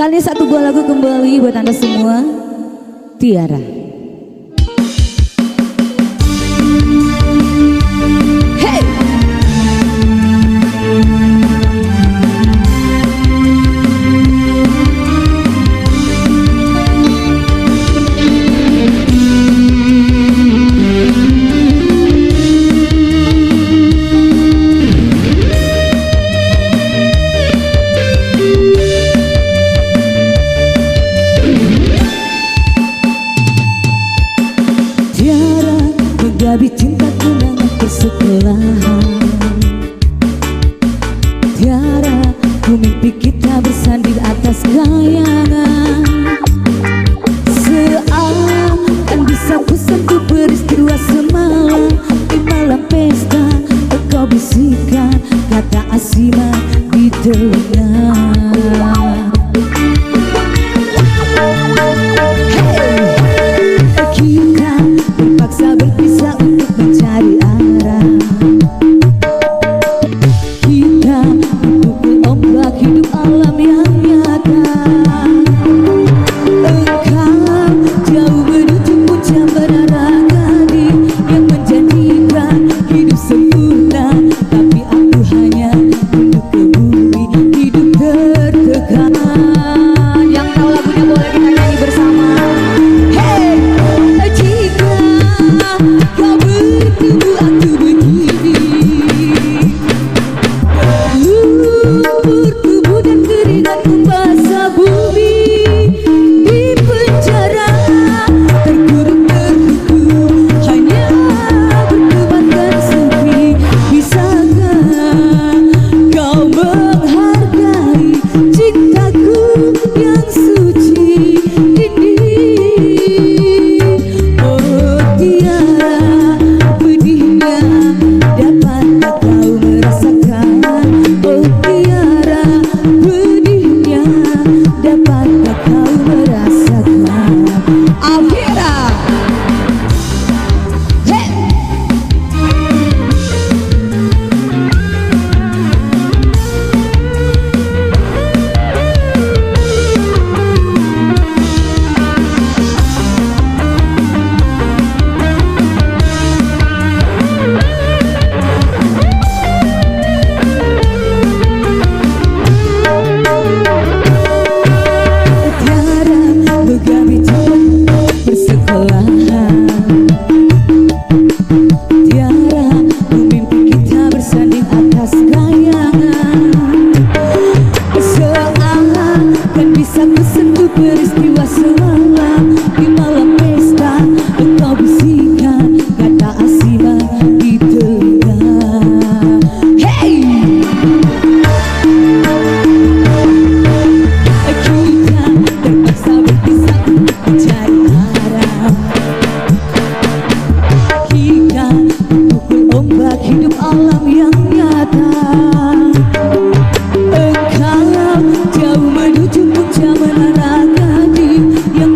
Kali ini satu buah lagu kembali buat Anda semua. Tiara. Hey! Menggabi cinta kenangan persekolahan. Tiara, ku mimpi kita bersanding atas kayangan. Seakan bisa kusentuh peristiwa semalam. Di malam pesta engkau bisikan kata asima di telinga. Peristiwa semalam di malam pesta engkau bisikan kata asima di telinga. Hey! Kita terpaksa berpisah untuk mencari arah. Kita memukul ombak hidup alam yang nyata. Engkau jauh menuju puncak menara yang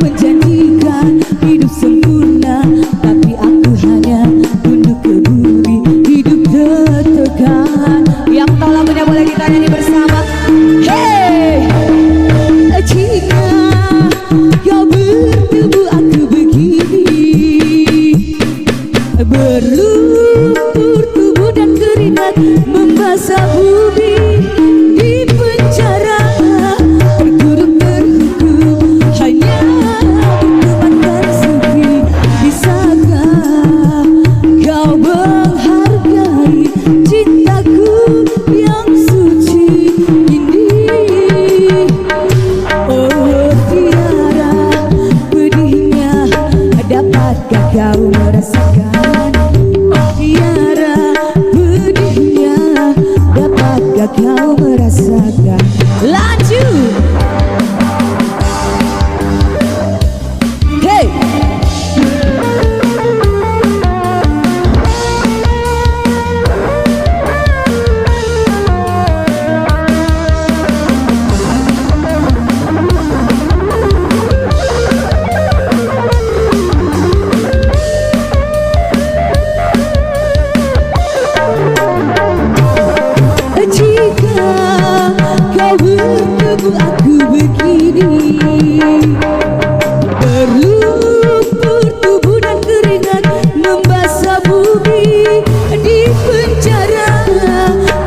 Berlumpur tubuh dan keringat membasah bumi. Di penjara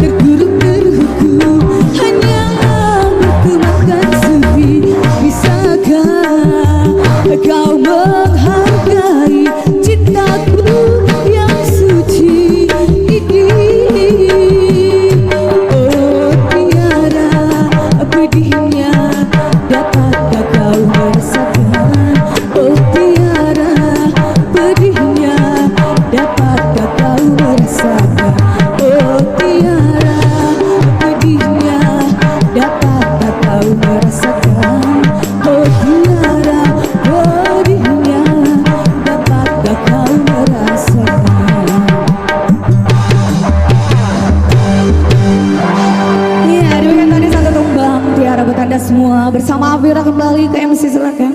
terkurung terhukum, hanya aku makan sepi. Bisakah kau menghargai cintaku yang suci ini? Oh tiara pedihnya dapatkah kau merasakan? Oh tiara pedihnya dapatkah kau merasakan? Oh tiara pedihnya dapatkah kau merasakan? Oh tiara pedihnya dapatkah kau merasakan? Iya, demikian tadi satu tumbang Tiara buat Anda semua. Bersama Afira kembali ke MC, silakan.